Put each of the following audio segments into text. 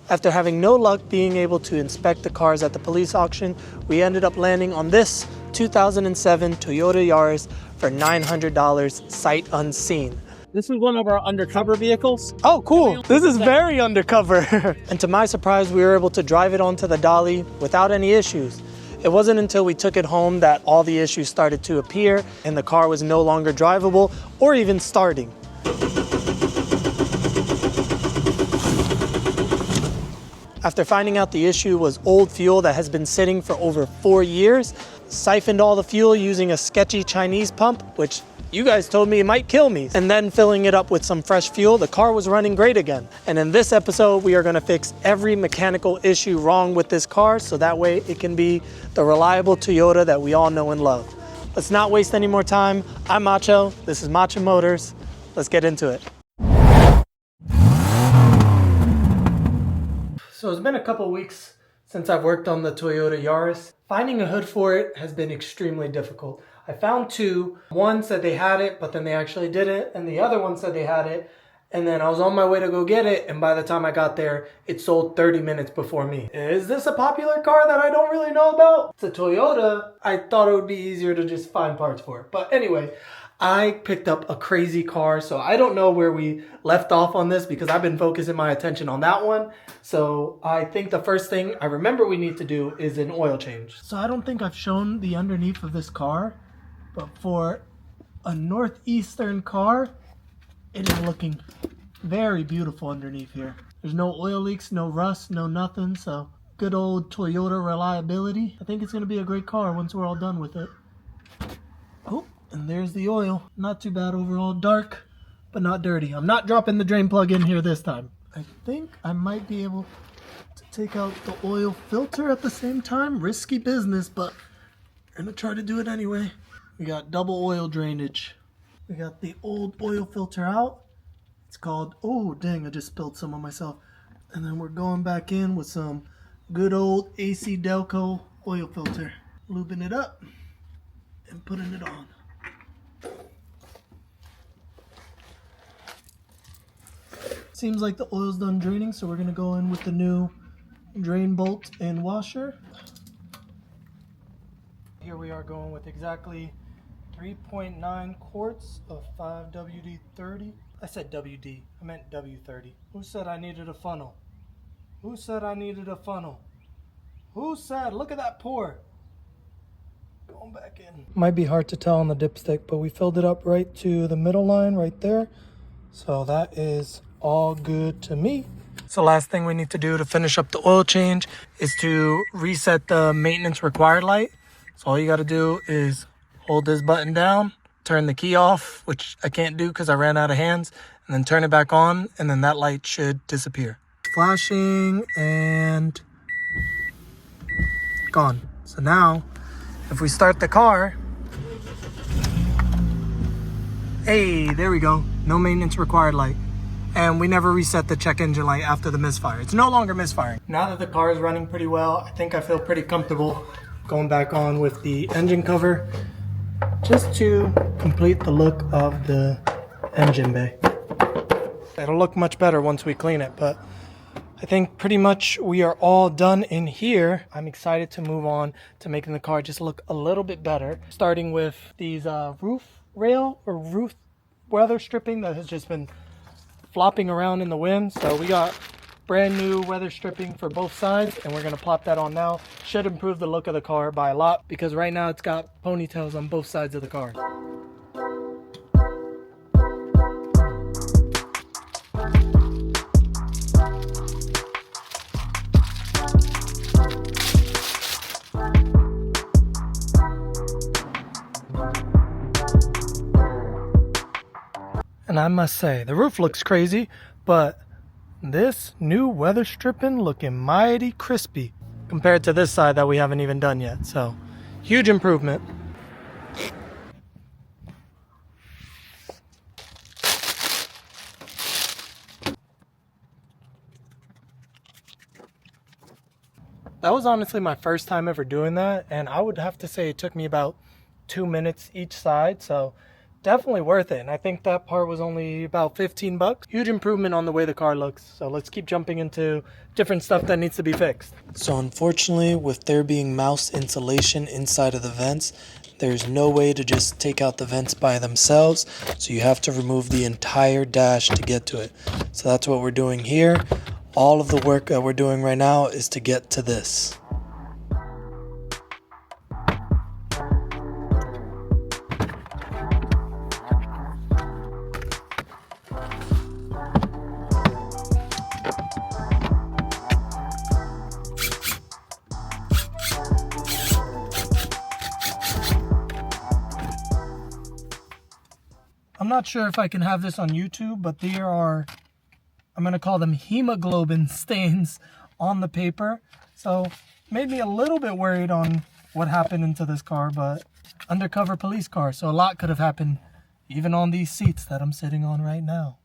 After having no luck being able to inspect the cars at the police auction, we ended up landing on this 2007 Toyota Yaris for $900 sight unseen. This is one of our undercover vehicles. Oh, cool. This is very undercover. And to my surprise, we were able to drive it onto the dolly without any issues. It wasn't until we took it home that all the issues started to appear and the car was no longer drivable or even starting. After finding out the issue was old fuel that has been sitting for over 4 years, siphoned all the fuel using a sketchy Chinese pump, which you guys told me it might kill me, and then filling it up with some fresh fuel, the car was running great again. And in this episode, we are gonna fix every mechanical issue wrong with this car so that way it can be the reliable Toyota that we all know and love. Let's not waste any more time. I'm Macho, this is Macho Motors. Let's get into it. So it's been a couple weeks since I've worked on the Toyota Yaris. Finding a hood for it has been extremely difficult. I found two. One said they had it, but then they actually didn't. And the other one said they had it. And then I was on my way to go get it. And by the time I got there, it sold 30 minutes before me. Is this a popular car that I don't really know about? It's a Toyota. I thought it would be easier to just find parts for it. But anyway, I picked up a crazy car, so I don't know where we left off on this because I've been focusing my attention on that one. So I think the first thing I remember we need to do is an oil change. So I don't think I've shown the underneath of this car, but for a northeastern car, it is looking very beautiful underneath here. There's no oil leaks, no rust, no nothing, so good old Toyota reliability. I think it's gonna be a great car once we're all done with it. Oh. And there's the oil. Not too bad overall. Dark, but not dirty. I'm not dropping the drain plug in here this time. I think I might be able to take out the oil filter at the same time. Risky business, but I'm gonna try to do it anyway. We got double oil drainage. We got the old oil filter out. It's called, oh dang, I just spilled some on myself. And then we're going back in with some good old AC Delco oil filter. Lubing it up and putting it on. Seems like the oil's done draining, so we're gonna go in with the new drain bolt and washer. Here we are going with exactly 3.9 quarts of 5WD-30. I said WD, I meant W30. Who said I needed a funnel? Who said I needed a funnel? Who said, look at that pour. Going back in. Might be hard to tell on the dipstick, but we filled it up right to the middle line right there. So that is all good to me. So last thing we need to do to finish up the oil change is to reset the maintenance required light. So all you got to do is hold this button down, turn the key off, which I can't do because I ran out of hands, and then turn it back on, and then that light should disappear. Flashing and gone. So now if we start the car, hey, there we go. No maintenance required light. And we never reset the check engine light after the misfire. It's no longer misfiring. Now that the car is running pretty well, I think I feel pretty comfortable going back on with the engine cover just to complete the look of the engine bay. It'll look much better once we clean it, but I think pretty much we are all done in here. I'm excited to move on to making the car just look a little bit better. Starting with these roof rail or roof weather stripping that has just been flopping around in the wind. So we got brand new weather stripping for both sides and we're gonna plop that on now. Should improve the look of the car by a lot because right now it's got ponytails on both sides of the car. And I must say, the roof looks crazy, but this new weather stripping looking mighty crispy compared to this side that we haven't even done yet. So, huge improvement. That was honestly my first time ever doing that, and I would have to say it took me about 2 minutes each side, so definitely worth it. And I think that part was only about 15 bucks. Huge improvement on the way the car looks. So let's keep jumping into different stuff that needs to be fixed. So unfortunately, with there being mouse insulation inside of the vents, there's no way to just take out the vents by themselves. So you have to remove the entire dash to get to it. So that's what we're doing here. All of the work that we're doing right now is to get to this. I'm not sure if I can have this on YouTube, but there are, I'm going to call them hemoglobin stains on the paper. So made me a little bit worried on what happened into this car, but undercover police car. So a lot could have happened even on these seats that I'm sitting on right now.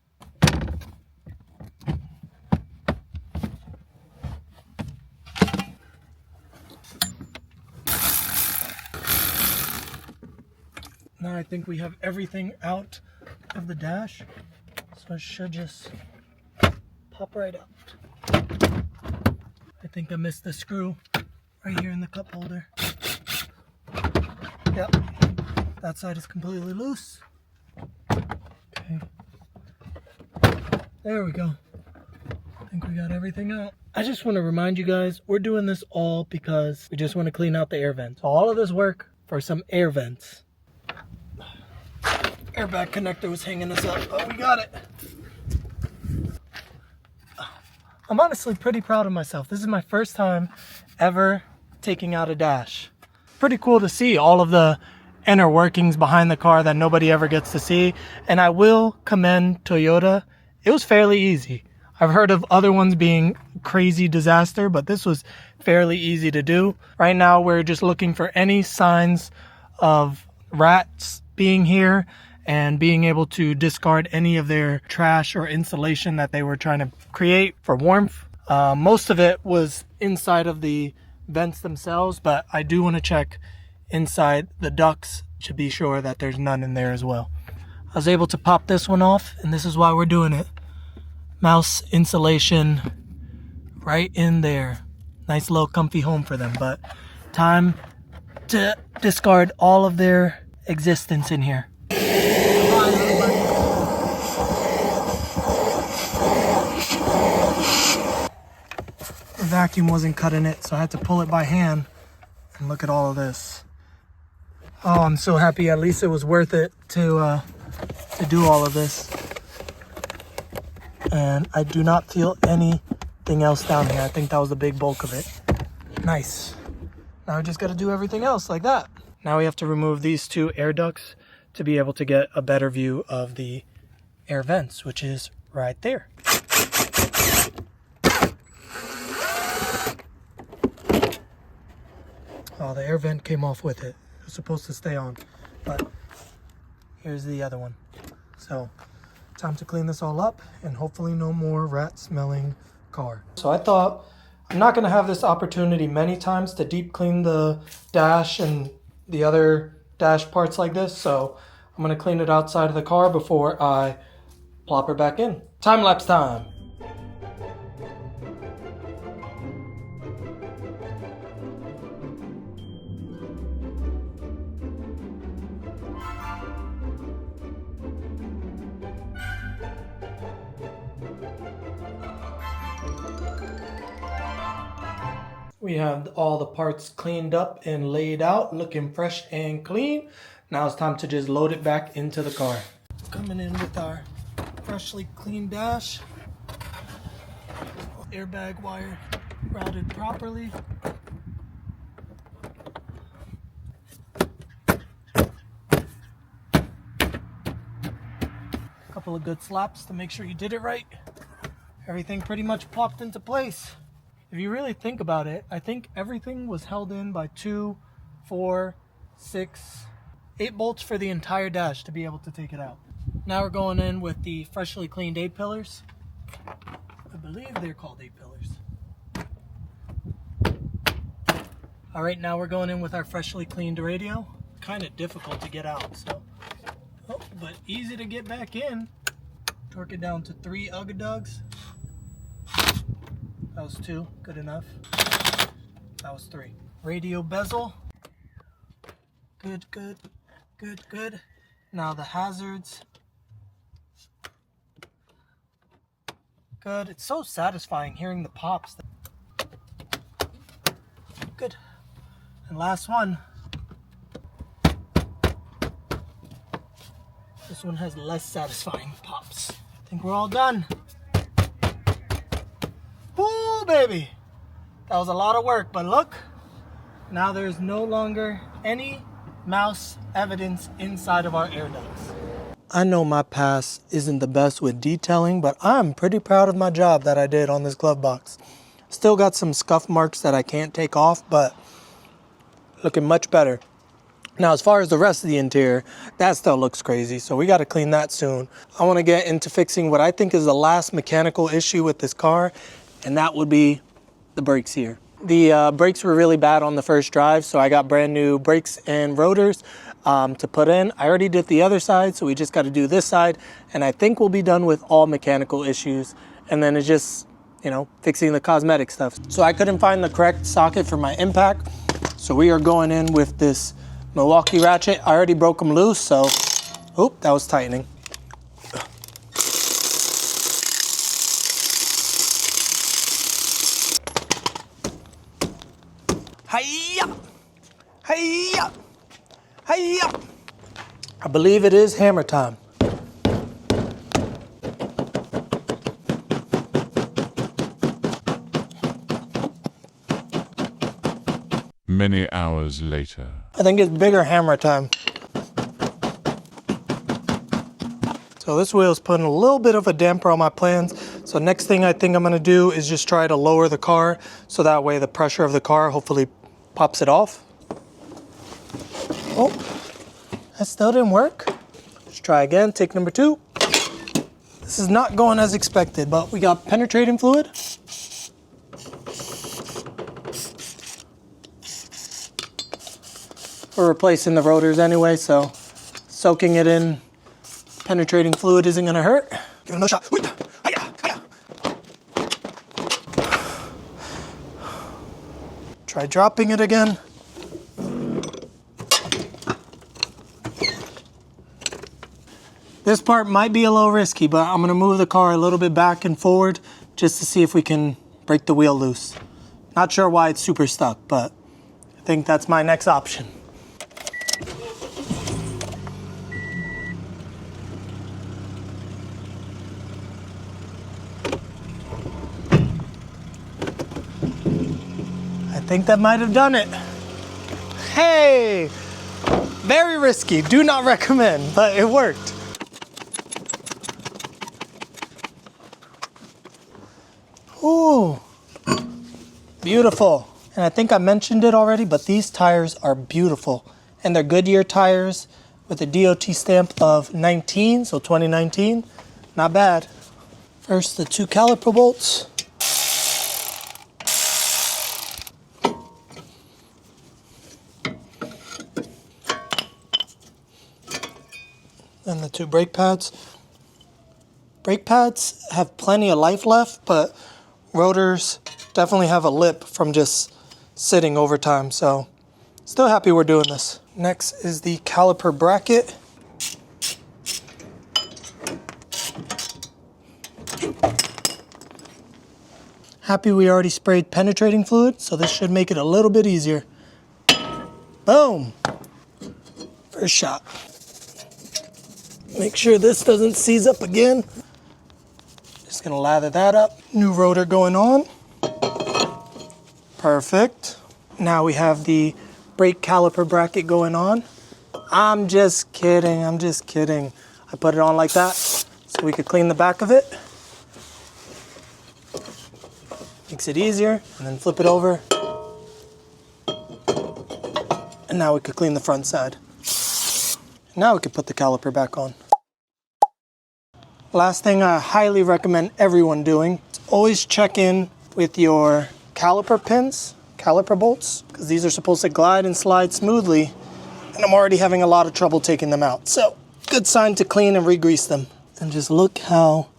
Now I think we have everything out of the dash, so it should just pop right out. I think I missed the screw right here in the cup holder. Yep, that side is completely loose. Okay, there we go. I think we got everything out. I just want to remind you guys, we're doing this all because we just want to clean out the air vents. All of this work for some air vents. Airbag connector was hanging us up, but we got it. I'm honestly pretty proud of myself. This is my first time ever taking out a dash. Pretty cool to see all of the inner workings behind the car that nobody ever gets to see. And I will commend Toyota. It was fairly easy. I've heard of other ones being crazy disaster, but this was fairly easy to do. Right now, we're just looking for any signs of rats being here and being able to discard any of their trash or insulation that they were trying to create for warmth. Most of it was inside of the vents themselves, but I do want to check inside the ducts to be sure that there's none in there as well. I was able to pop this one off, and this is why we're doing it. Mouse insulation right in there. Nice little comfy home for them, but time to discard all of their existence in here. The vacuum wasn't cutting it, so I had to pull it by hand. And look at all of this. Oh, I'm so happy. At least it was worth it to do all of this. And I do not feel anything else down here. I think that was the big bulk of it. Nice. Now we just got to do everything else like that. Now we have to remove these two air ducts to be able to get a better view of the air vents, which is right there. Oh, the air vent came off with it. It was supposed to stay on, but here's the other one. So, time to clean this all up and hopefully no more rat smelling car. So I thought, I'm not gonna have this opportunity many times to deep clean the dash and the other dash parts like this, so I'm gonna clean it outside of the car before I plop her back in. Time lapse time. We have all the parts cleaned up and laid out, looking fresh and clean. Now it's time to just load it back into the car. Coming in with our freshly cleaned dash. Airbag wire routed properly. Couple of good slaps to make sure you did it right. Everything pretty much popped into place. If you really think about it, I think everything was held in by 2, 4, 6, 8 bolts for the entire dash to be able to take it out. Now we're going in with the freshly cleaned A-pillars. I believe they're called A-pillars. Alright, now we're going in with our freshly cleaned radio. Kind of difficult to get out, so. Oh, but easy to get back in. Torque it down to 3 ugga-dugs. That was 2, good enough. That was 3. Radio bezel. Good, good, good, good. Now the hazards. Good. It's so satisfying hearing the pops. Good. And last one. This one has less satisfying pops. I think we're all done. Woo, baby! That was a lot of work, but look. Now there's no longer any mouse evidence inside of our air ducts. I know my past isn't the best with detailing, but I'm pretty proud of my job that I did on this glove box. Still got some scuff marks that I can't take off, but looking much better. Now, as far as the rest of the interior, that still looks crazy, so we got to clean that soon. I want to get into fixing what I think is the last mechanical issue with this car, and that would be the brakes here. The brakes were really bad on the first drive, so I got brand new brakes and rotors to put in. I already did the other side, so we just got to do this side, and I think we'll be done with all mechanical issues, and then it's just, you know, fixing the cosmetic stuff. So I couldn't find the correct socket for my impact, so we are going in with this Milwaukee ratchet. I already broke them loose, so, oop, that was tightening. Hi-ya! Hi-ya! Hi-ya! I believe it is hammer time. Many hours later. I think it's bigger hammer time. So this wheel's putting a little bit of a damper on my plans. So next thing I think I'm gonna do is just try to lower the car so that way the pressure of the car hopefully pops it off. Oh, that still didn't work. Let's try again, take number 2. This is not going as expected, but we got penetrating fluid. We're replacing the rotors anyway, so soaking it in penetrating fluid isn't gonna hurt. Give it another shot. Try dropping it again. This part might be a little risky, but I'm gonna move the car a little bit back and forward just to see if we can break the wheel loose. Not sure why it's super stuck, but I think that's my next option. I think that might have done it. Hey, very risky, do not recommend, but it worked. Ooh, beautiful. And I think I mentioned it already, but these tires are beautiful. And they're Goodyear tires with a DOT stamp of 19, so 2019, not bad. First, the 2 caliper bolts. And the 2 brake pads. Brake pads have plenty of life left, but rotors definitely have a lip from just sitting over time, so still happy we're doing this. Next is the caliper bracket. Happy we already sprayed penetrating fluid, so this should make it a little bit easier. Boom! First shot. Make sure this doesn't seize up again. Just gonna lather that up. New rotor going on. Perfect. Now we have the brake caliper bracket going on. I'm just kidding, I'm just kidding. I put it on like that so we could clean the back of it. Makes it easier, and then flip it over. And now we could clean the front side. Now we could put the caliper back on. Last thing I highly recommend everyone doing is always check in with your caliper pins, caliper bolts, because these are supposed to glide and slide smoothly, and I'm already having a lot of trouble taking them out. So, good sign to clean and re-grease them. And just look how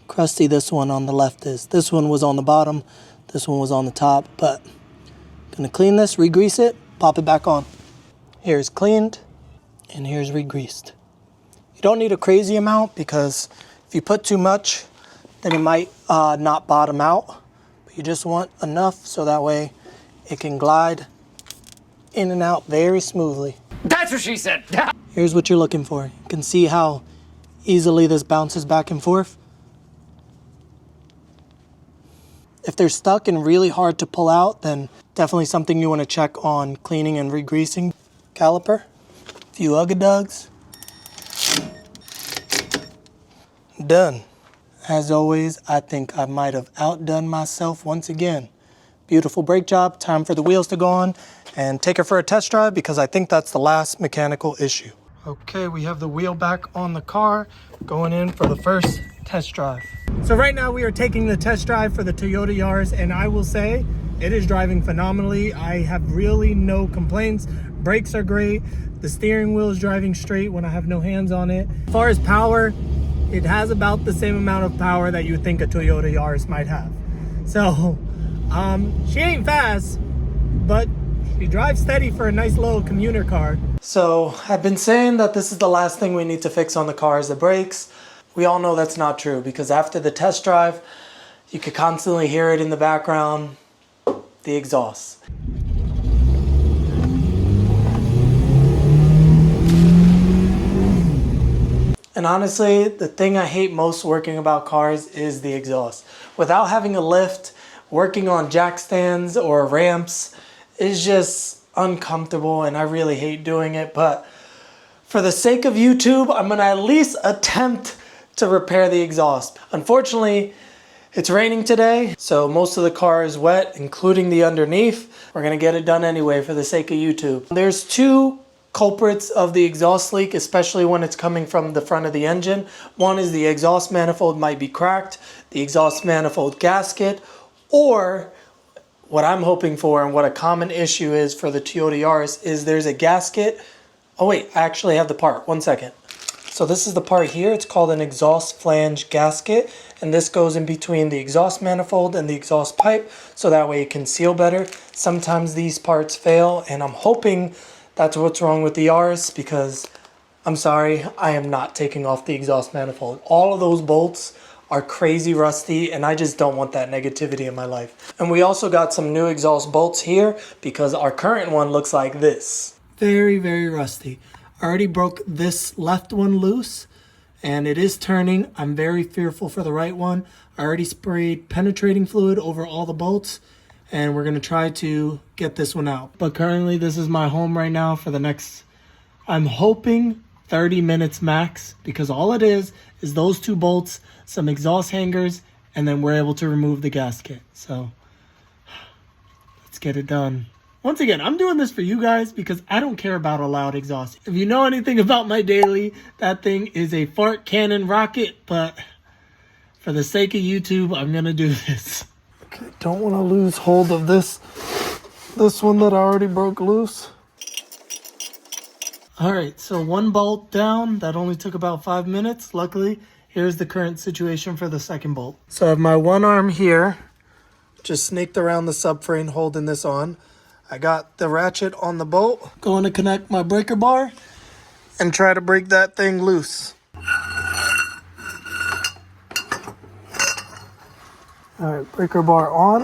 crusty this one on the left is. This one was on the bottom, this one was on the top, but I'm gonna clean this, re-grease it, pop it back on. Here's cleaned, and here's re-greased. You don't need a crazy amount because if you put too much, then it might not bottom out. But you just want enough so that way it can glide in and out very smoothly. That's what she said. Here's what you're looking for. You can see how easily this bounces back and forth. If they're stuck and really hard to pull out, then definitely something you want to check on cleaning and re-greasing. Caliper, a few ugga-dugs. Done. As always, I think I might have outdone myself once again. Beautiful brake job. Time for the wheels to go on and take her for a test drive because I think that's the last mechanical issue. Okay, we have the wheel back on the car, going in for the first test drive. So right now we are taking the test drive for the Toyota Yaris, and I will say it is driving phenomenally. I have really no complaints. Brakes are great. The steering wheel is driving straight when I have no hands on it. As far as power, it has about the same amount of power that you would think a Toyota Yaris might have. So, she ain't fast, but she drives steady for a nice little commuter car. So, I've been saying that this is the last thing we need to fix on the car is the brakes. We all know that's not true because after the test drive, you could constantly hear it in the background, the exhaust. And honestly, the thing I hate most working about cars is the exhaust. Without having a lift, working on jack stands or ramps is just uncomfortable and I really hate doing it. But for the sake of YouTube, I'm gonna at least attempt to repair the exhaust. Unfortunately, it's raining today, so most of the car is wet, including the underneath. We're gonna get it done anyway for the sake of YouTube. There's two culprits of the exhaust leak, especially when it's coming from the front of the engine. One is the exhaust manifold might be cracked, the exhaust manifold gasket, or what I'm hoping for and what a common issue is for the Toyota Yaris is there's a gasket. Oh wait, I actually have the part, 1 second. So this is the part here, it's called an exhaust flange gasket, and this goes in between the exhaust manifold and the exhaust pipe, so that way it can seal better. Sometimes these parts fail, and I'm hoping that's what's wrong with the Yaris because, I'm sorry, I am not taking off the exhaust manifold. All of those bolts are crazy rusty and I just don't want that negativity in my life. And we also got some new exhaust bolts here because our current one looks like this. Very, very rusty. I already broke this left one loose and it is turning. I'm very fearful for the right one. I already sprayed penetrating fluid over all the bolts, and we're gonna try to get this one out. But currently this is my home right now for the next, I'm hoping 30 minutes max, because all it is those two bolts, some exhaust hangers, and then we're able to remove the gasket. So let's get it done. Once again, I'm doing this for you guys because I don't care about a loud exhaust. If you know anything about my daily, that thing is a fart cannon rocket, but for the sake of YouTube, I'm gonna do this. Okay, don't want to lose hold of this one that I already broke loose. All right, so one bolt down. That only took about 5 minutes. Luckily, here's the current situation for the second bolt. So I have my one arm here, just snaked around the subframe holding this on. I got the ratchet on the bolt. Going to connect my breaker bar and try to break that thing loose. All right, breaker bar on.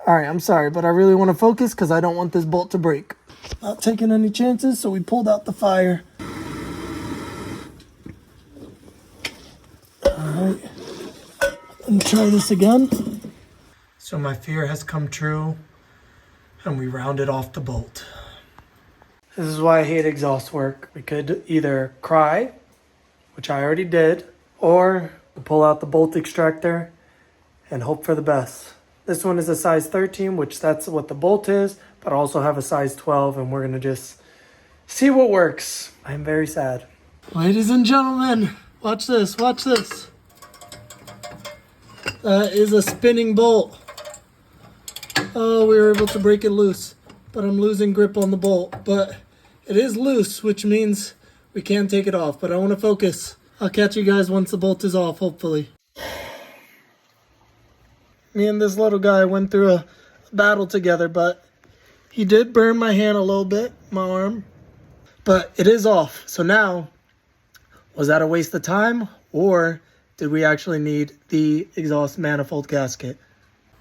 All right, I'm sorry, but I really want to focus because I don't want this bolt to break. Not taking any chances, so we pulled out the fire. All right, let me try this again. So my fear has come true, and we rounded off the bolt. This is why I hate exhaust work. We could either cry, which I already did, or pull out the bolt extractor and hope for the best. This one is a size 13, which that's what the bolt is, but I also have a size 12, and we're gonna just see what works. I'm very sad. Ladies and gentlemen, watch this, watch this. That is a spinning bolt. Oh, we were able to break it loose, but I'm losing grip on the bolt. But it is loose, which means We can take it off, but I want to focus. I'll catch you guys once the bolt is off, hopefully. Me and this little guy went through a battle together, but he did burn my hand a little bit, my arm. But it is off. So now, was that a waste of time? Or did we actually need the exhaust manifold gasket?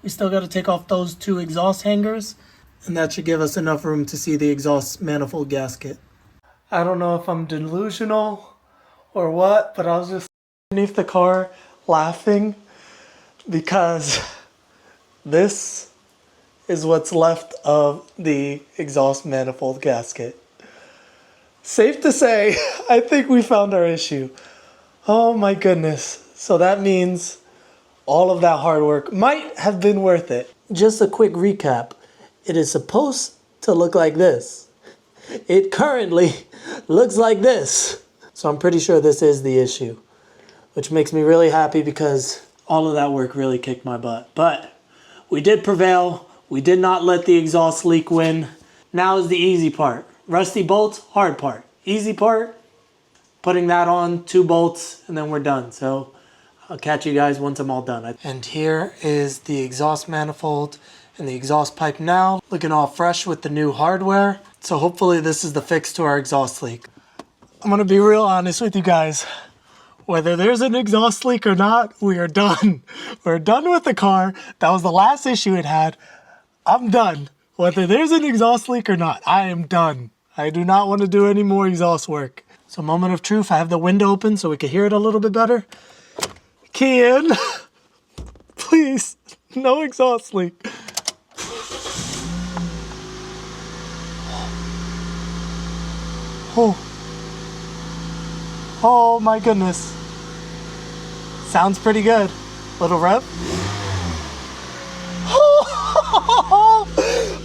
We still got to take off those 2 exhaust hangers, and that should give us enough room to see the exhaust manifold gasket. I don't know if I'm delusional or what, but I was just underneath the car laughing because this is what's left of the exhaust manifold gasket. Safe to say, I think we found our issue. Oh my goodness. So that means all of that hard work might have been worth it. Just a quick recap. It is supposed to look like this. It currently looks like this. So I'm pretty sure this is the issue, which makes me really happy because all of that work really kicked my butt. But we did prevail. We did not let the exhaust leak win. Now is the easy part. Rusty bolts, hard part. Easy part, putting that on, 2 bolts, and then we're done. So I'll catch you guys once I'm all done. And here is the exhaust manifold and the exhaust pipe now, looking all fresh with the new hardware. So hopefully this is the fix to our exhaust leak. I'm gonna be real honest with you guys. Whether there's an exhaust leak or not, we are done. We're done with the car. That was the last issue it had. I'm done. Whether there's an exhaust leak or not, I am done. I do not want to do any more exhaust work. So moment of truth, I have the window open so we can hear it a little bit better. Key in. Please, no exhaust leak. Oh. Oh my goodness. Sounds pretty good. Little rev.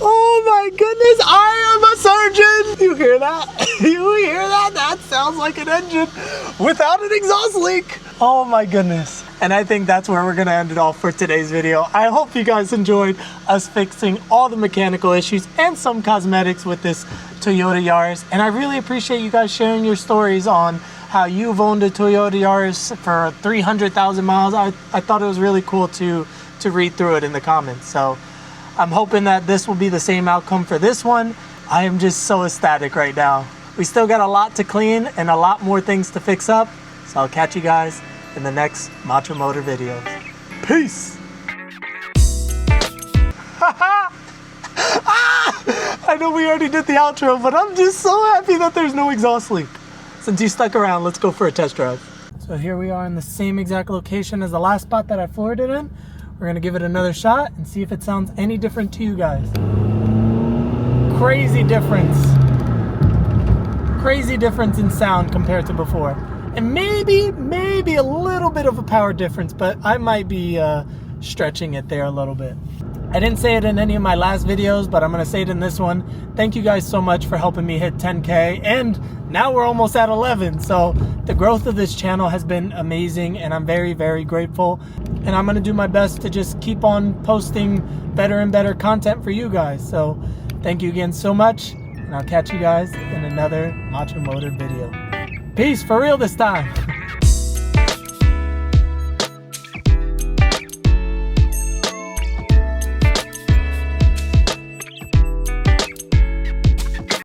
Oh my goodness, I am a surgeon! You hear that? You hear that? That sounds like an engine without an exhaust leak. Oh my goodness. And I think that's where we're gonna end it off for today's video. I hope you guys enjoyed us fixing all the mechanical issues and some cosmetics with this Toyota Yaris. And I really appreciate you guys sharing your stories on how you've owned a Toyota Yaris for 300,000 miles. I thought it was really cool to read through it in the comments. So I'm hoping that this will be the same outcome for this one. I am just so ecstatic right now. We still got a lot to clean and a lot more things to fix up. So I'll catch you guys in the next Macho Motor videos. Peace! I know we already did the outro, but I'm just so happy that there's no exhaust leak. Since you stuck around, let's go for a test drive. So here we are in the same exact location as the last spot that I floored it in. We're gonna give it another shot and see if it sounds any different to you guys. Crazy difference. Crazy difference in sound compared to before. And maybe a little bit of a power difference, but I might be stretching it there a little bit. I didn't say it in any of my last videos, but I'm gonna say it in this one. Thank you guys so much for helping me hit 10K, and now we're almost at 11. So the growth of this channel has been amazing, and I'm very, very grateful. And I'm gonna do my best to just keep on posting better and better content for you guys. So thank you again so much, and I'll catch you guys in another Macho Motor video. Peace, for real this time.